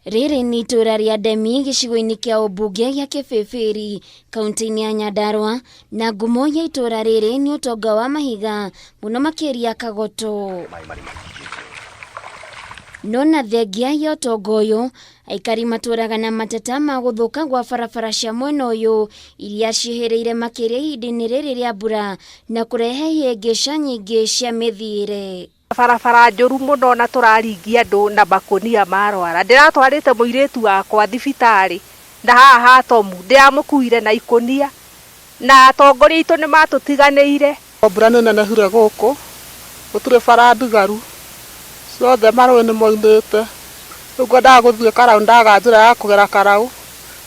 Riri ni itura ria Ndemi gicigo-ini kia ubunge gia Kibibiri kaunti-ini ya Nyandarua, na ngumo ya itura riri ni utonga wa mahiga muno makiria Kagoto. Nona thengia ya utonga uyu aikari maturaga na mateta ma guthuka gwa barabara cia mwena uyu iria cihiriire makiria ihinda-ini riri ria mbura na kurehe ihĩngĩca nyingĩ cia mĩthiĩre. Barabara njũru muno na turaringia andu na makonia marwara. Ndiratwarite muiritu wakwa thibitari na haha hatomu ndiramukuire na ikonia na atongoria itu ni matutiganiire. Mbura nene nehure guku gutire bara ndigaru ciothe marũĩ nĩ moimĩte. Rĩu ngwendaga gũthiĩ Karaũ ndaga njĩra ya kũgera Karaũ,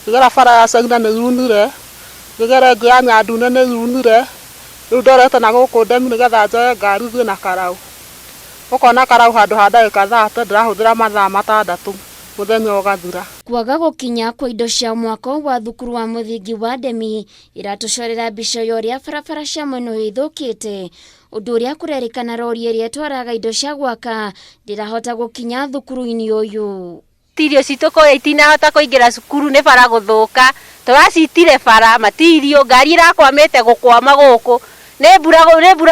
ngĩgera bara ya Cagina nĩ yunire, ngĩgera ĩngĩ ya Nyandune nĩ yunire. Rĩu ndorete na gũkũ Ndemi nĩgetha njoye ngari thiĩ na Karaũ. Ũkona Karaũ handũ ha ndagĩka 30 ndĩrahũthĩra mathaa 6 mũthenya ũgathira. Kwaga gũkinya kwa indo cia mwako wa thukuru wa mũthingi wa Ndemi iratucorera mbica ya ũrĩa barabara cia mwena ũyũ ithũkĩte, ũndũ ũrĩa kũrerĩkana rori ĩrĩa ĩtwaraga indo cia gwaka ndĩrahota gũkinya thukuru-inĩ ũyũ. Tirio citũ kũrĩa itinahota kũingĩra cukuru nĩ bara gũthũka, tũracitire bara matirio, ngari irakwamĩte gũkwama gũkũ. Nĩ mbura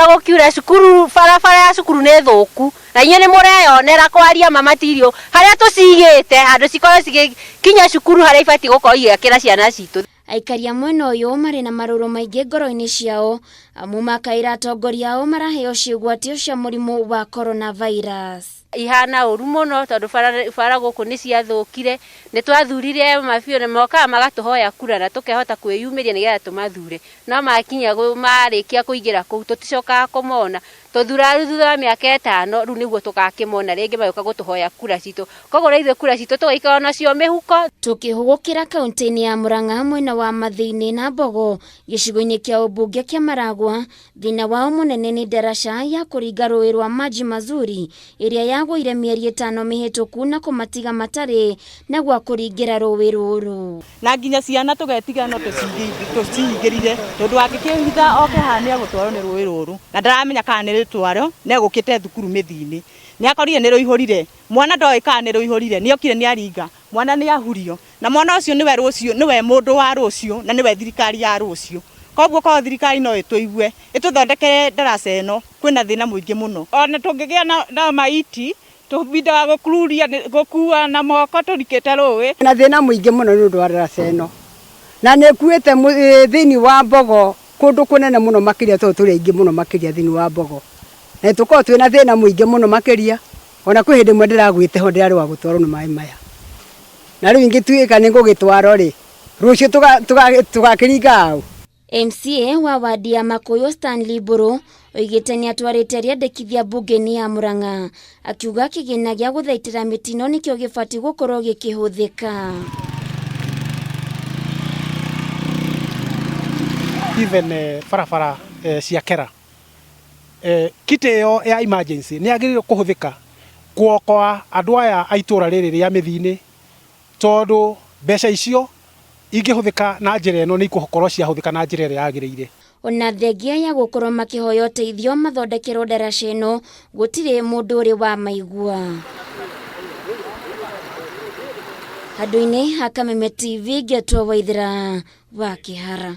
gũkiura cukuru, barabara ya cukuru nĩ thũku na inyuĩ nĩ mũreyonera kwaria matirio harĩa tũcigĩte handũ cikorwo cikinya cukuru harĩa ibatiĩ gũkorwo igĩakĩra ciana citũ. Aikari a mwena ũyũ marĩ na marũrũ maingĩ ngoro-inĩ ciao amu makaĩra atongoria ao maraheo ciĩgwatio cia mũrimũ wa coronavirus. Ihana ũru mũno tondũ bara gũkũ nĩ ciathũkire, nĩ twathurire mabiũ na mokaga magatũhoya kura na tũkehota kwĩyumĩria nĩgetha tũmathure, no makinya marĩkia kũingĩra kũu tũticokaga kũmona. Tũthura thutha wa mĩaka 5 rĩu nĩguo tũgakĩmona rĩngĩ magĩũka gũtũhoya kura citũ, koguo na ithuĩ kura citũ tũgaikara nacio mĩhuko. Tukĩhũgũkĩra kaunti-inĩ ya Murang'a mwena wa mathĩinĩ na Mbogo gĩcigo-inĩ kĩa ũmbunge kĩa Maragwa, thĩna wao mũnene nĩ ndaraca ya kũringa rũĩ rwa Maji Mazuri ĩrĩa yagũire mĩeri 5 mĩhĩtũku na kũmatiga matarĩ na gwa kũringĩra rũĩ rũrũ. Na nginya ciana tũgetiga no tũcihingĩrire tondũ angĩkĩhitha oke haha nĩ agũtwarwo nĩ rũĩ rũrũ na ndaramenya kana nĩ rĩtwaro nĩ agũkĩte thukuru mĩthiinĩ. Nĩ akorire nĩ rũihũrire, mwana ndoĩ kana nĩ rũihũrire, nĩ okire nĩ aringa, mwana nĩ ahurio na mwana ũcio nĩwe mũndũ wa rũciũ na nĩwe thirikari ya rũciũ. Koguo kwa thirikari no ĩtũigue ĩtũthondekere ndaraca ĩno, kwĩna thĩna mũingĩ mũno. Ona tũngĩgĩa na maiti tũbindaga gũkua na moko tũrikĩte rũĩ. Na thĩna mũingĩ mũno nĩ ũndũ wa ndaraca ĩno na nĩ ĩkuĩte thĩinĩ wa Mbogo kũndũ kũnene mũno makĩria tondũ tũrĩ aingĩ mũno makĩria thĩinĩ wa Mbogo, na tũkorwo twĩna thĩna mũingĩ mũno makĩria. Ona kwĩ hĩndĩ ĩmwe ndĩragwĩte ho ndĩrarĩ wa gũtwarwo nĩ maĩ maya, na rĩu ingĩtuĩka nĩ ngũgĩtwarwo rĩ rũciũ tũgakĩringa hau. MCA wa wadi ya Makuyu Stanley Mburu oigĩte nĩ atwarĩte rĩendekithia mbunge-inĩ ya Murang'a, akiuga kĩgĩna gĩa gũthaitĩra mĩtino nĩkĩo gĩbatiĩ gũkorwo gĩkĩhũthĩka. Even barabara cia kera kiti ĩyo ya emergency nĩ agĩrĩirwo kũhũthĩka kuokoa andũ aya a itũra rĩrĩ rĩa mĩthiinĩ, tondũ mbeca icio ingĩhũthĩka na njĩra ĩno nĩ ikũkorwo ciahũthĩka na njĩra ĩrĩa yagĩrĩire. Ona thengia ya gũkorwo makĩhoya ũteithio mathondekerwo ndaraca ĩno gũtirĩ mũndũ ũrĩ wa maigua. Handũ-inĩ ha Kameme TV Ngetwo Waithĩra wa Kĩhara.